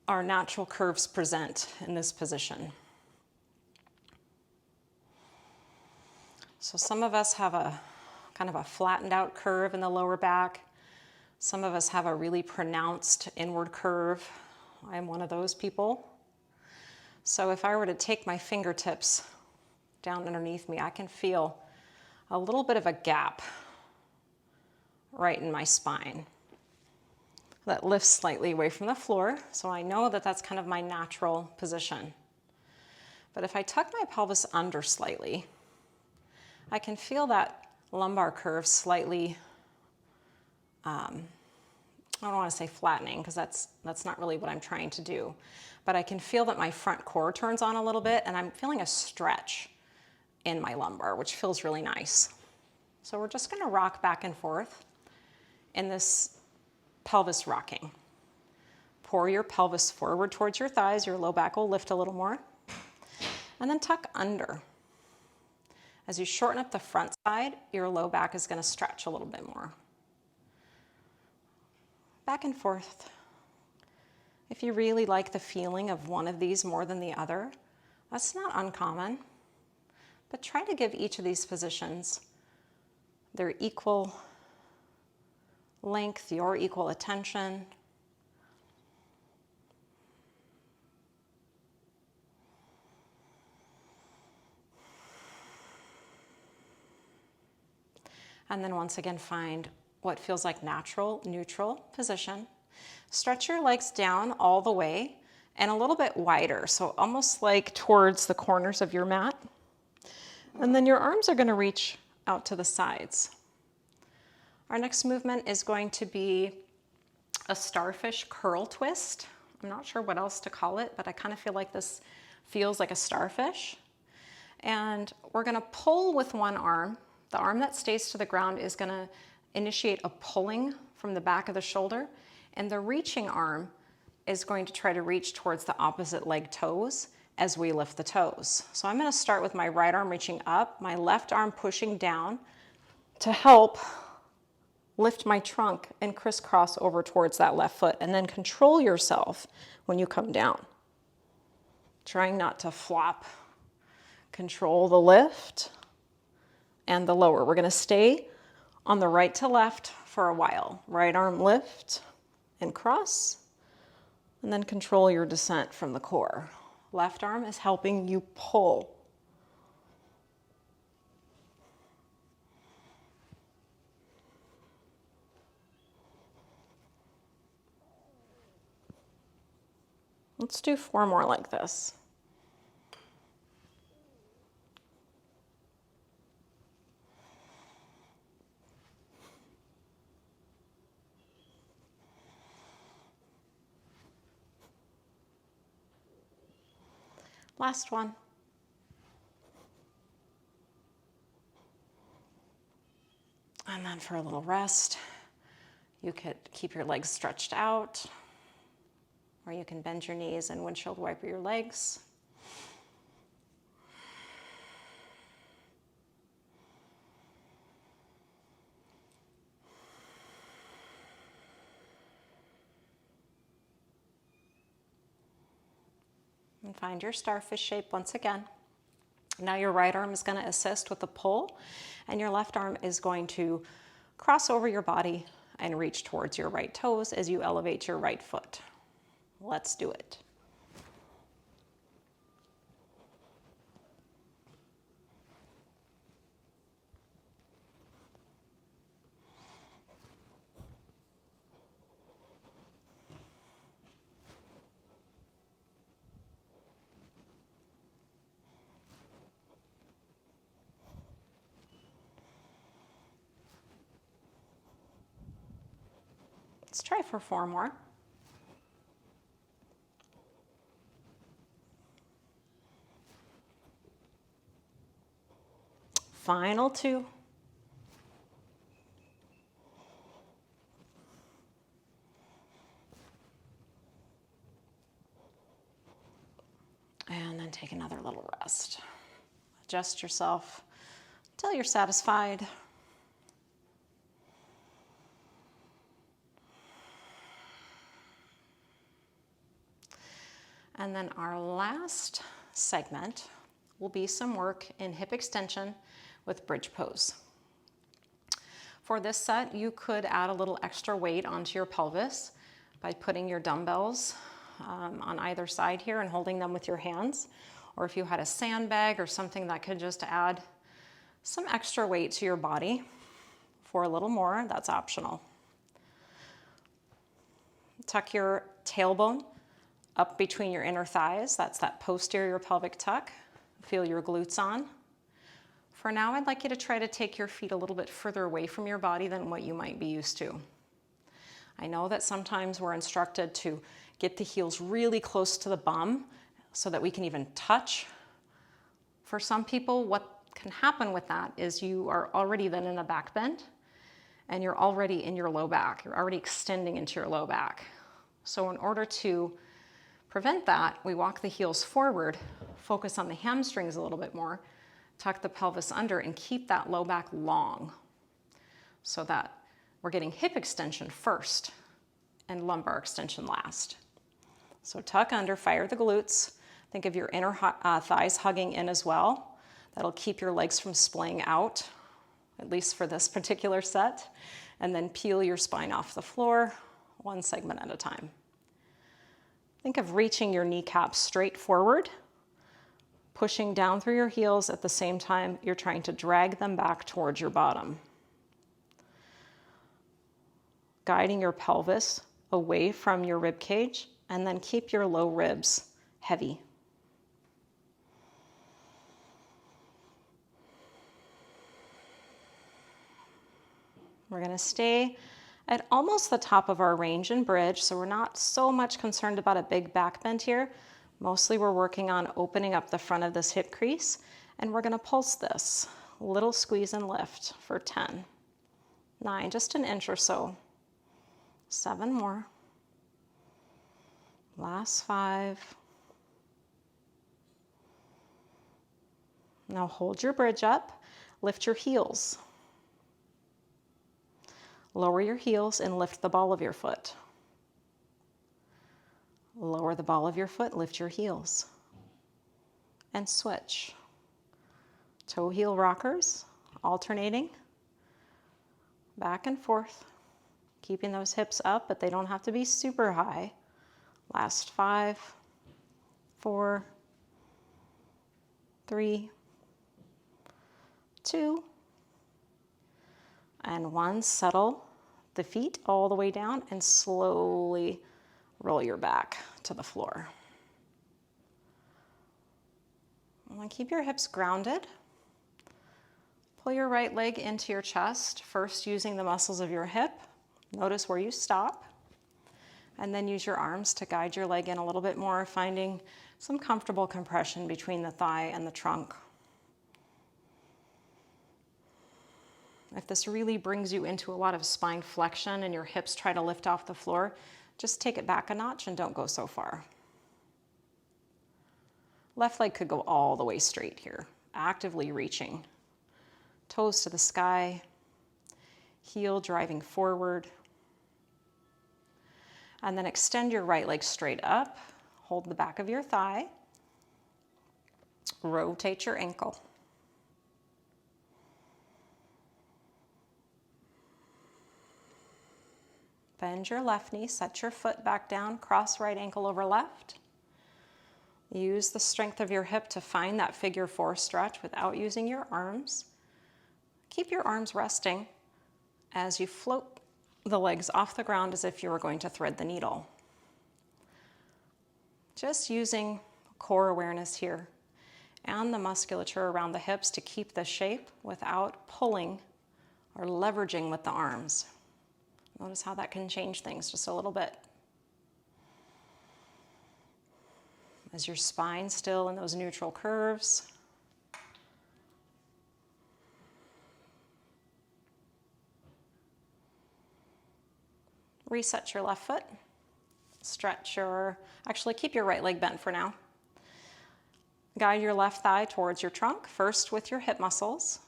our natural curves present in this position. So some of us have a kind of a flattened out curve in the lower back. Some of us have a really pronounced inward curve. I'm one of those people. So if I were to take my fingertips down underneath me, I can feel a little bit of a gap right in my spine that lifts slightly away from the floor. So I know that that's kind of my natural position. But if I tuck my pelvis under slightly, I can feel that lumbar curve slightly, I don't want to say flattening because that's not really what I'm trying to do. But I can feel that my front core turns on a little bit and I'm feeling a stretch in my lumbar, which feels really nice. So we're just going to rock back and forth in this pelvis rocking. Pour your pelvis forward towards your thighs. Your low back will lift a little more. And then tuck under. As you shorten up the front side, your low back is going to stretch a little bit more. Back and forth. If you really like the feeling of one of these more than the other, that's not uncommon. But try to give each of these positions their equal length, your equal attention. And then once again, find what feels like natural, neutral position. Stretch your legs down all the way and a little bit wider, so almost like towards the corners of your mat. And then your arms are going to reach out to the sides. Our next movement is going to be a starfish curl twist. I'm not sure what else to call it, but I kind of feel like this feels like a starfish. And we're going to pull with one arm. The arm that stays to the ground is going to initiate a pulling from the back of the shoulder, and the reaching arm is going to try to reach towards the opposite leg toes as we lift the toes. So I'm going to start with my right arm reaching up, my left arm pushing down to help lift my trunk and crisscross over towards that left foot, and then control yourself when you come down. Trying not to flop. Control the lift and the lower. We're going to stay on the right to left for a while. Right arm lift and cross, And then control your descent from the core. Left arm is helping you pull. Let's do 4 more like this. Last one. And then for a little rest, you could keep your legs stretched out, or you can bend your knees and windshield wiper your legs. And find your starfish shape once again. Now your right arm is going to assist with the pull, and your left arm is going to cross over your body and reach towards your right toes as you elevate your right foot. Let's do it. Let's try for 4 more. Final 2. And then take another little rest. Adjust yourself until you're satisfied. And then our last segment will be some work in hip extension with bridge pose. For this set, you could add a little extra weight onto your pelvis by putting your dumbbells on either side here and holding them with your hands. Or if you had a sandbag or something that could just add some extra weight to your body for a little more, that's optional. Tuck your tailbone up between your inner thighs. That's that posterior pelvic tuck. Feel your glutes on. For now, I'd like you to try to take your feet a little bit further away from your body than what you might be used to. I know that sometimes we're instructed to get the heels really close to the bum so that we can even touch. For some people, what can happen with that is you are already then in a back bend and you're already in your low back. You're already extending into your low back. So in order to prevent that, we walk the heels forward, focus on the hamstrings a little bit more, tuck the pelvis under, and keep that low back long so that we're getting hip extension first and lumbar extension last. So tuck under, fire the glutes. Think of your inner thighs hugging in as well. That'll keep your legs from splaying out, at least for this particular set. And then peel your spine off the floor, 1 segment at a time. Think of reaching your kneecaps straight forward, pushing down through your heels at the same time you're trying to drag them back towards your bottom. Guiding your pelvis away from your rib cage, and then keep your low ribs heavy. We're going to stay at almost the top of our range and bridge, so we're not so much concerned about a big back bend here. Mostly we're working on opening up the front of this hip crease, and we're going to pulse this. Little squeeze and lift for 10, 9, just an inch or so, 7 more, last 5. Now hold your bridge up, lift your heels. Lower your heels and lift the ball of your foot. Lower the ball of your foot, lift your heels. And switch. Toe heel rockers, alternating. Back and forth. Keeping those hips up, but they don't have to be super high. Last 5, 4, 3, 2, and 1. Settle the feet all the way down and slowly roll your back to the floor. And keep your hips grounded. Pull your right leg into your chest, first using the muscles of your hip. Notice where you stop. And then use your arms to guide your leg in a little bit more, finding some comfortable compression between the thigh and the trunk. If this really brings you into a lot of spine flexion and your hips try to lift off the floor, just take it back a notch and don't go so far. Left leg could go all the way straight here, actively reaching. Toes to the sky, heel driving forward. And then extend your right leg straight up, hold the back of your thigh, rotate your ankle. Bend your left knee, set your foot back down, cross right ankle over left. Use the strength of your hip to find that figure 4 stretch without using your arms. Keep your arms resting as you float the legs off the ground as if you were going to thread the needle. Just using core awareness here and the musculature around the hips to keep the shape without pulling or leveraging with the arms. Notice how that can change things just a little bit. As your spine still in those neutral curves. Reset your left foot. Stretch actually keep your right leg bent for now. Guide your left thigh towards your trunk, first with your hip muscles.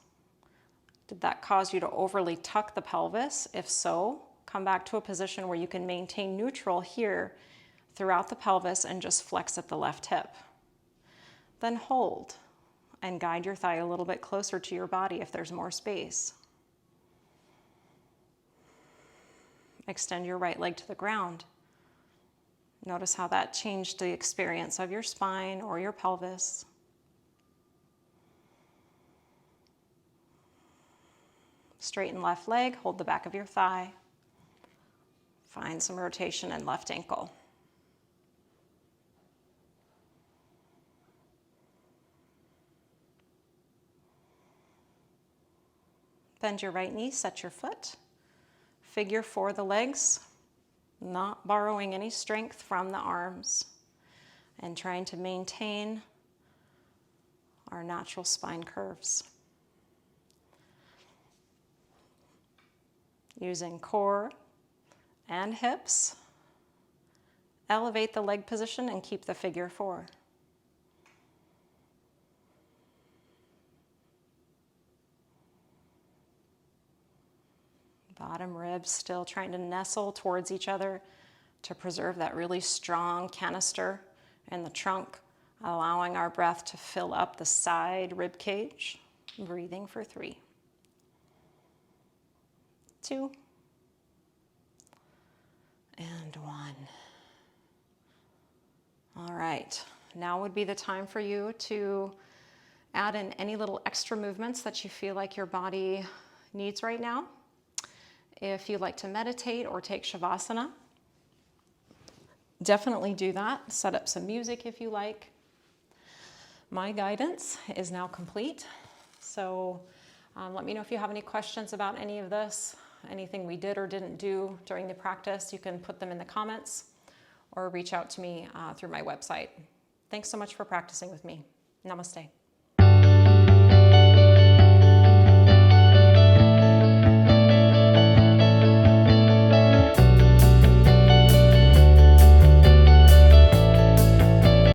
Did that cause you to overly tuck the pelvis? If so, come back to a position where you can maintain neutral here throughout the pelvis and just flex at the left hip. Then hold and guide your thigh a little bit closer to your body if there's more space. Extend your right leg to the ground. Notice how that changed the experience of your spine or your pelvis. Straighten left leg, hold the back of your thigh. Find some rotation in left ankle. Bend your right knee, set your foot. Figure 4 the legs, not borrowing any strength from the arms, and trying to maintain our natural spine curves. Using core and hips, elevate the leg position and keep the figure 4. Bottom ribs still trying to nestle towards each other to preserve that really strong canister in the trunk, allowing our breath to fill up the side rib cage. Breathing for 3, 2, and 1. All right, now would be the time for you to add in any little extra movements that you feel like your body needs right now. If you'd like to meditate or take Shavasana, definitely do that. Set up some music if you like. My guidance is now complete. So let me know if you have any questions about any of this, anything we did or didn't do during the practice. You can put them in the comments or reach out to me through my website. Thanks so much for practicing with me. Namaste.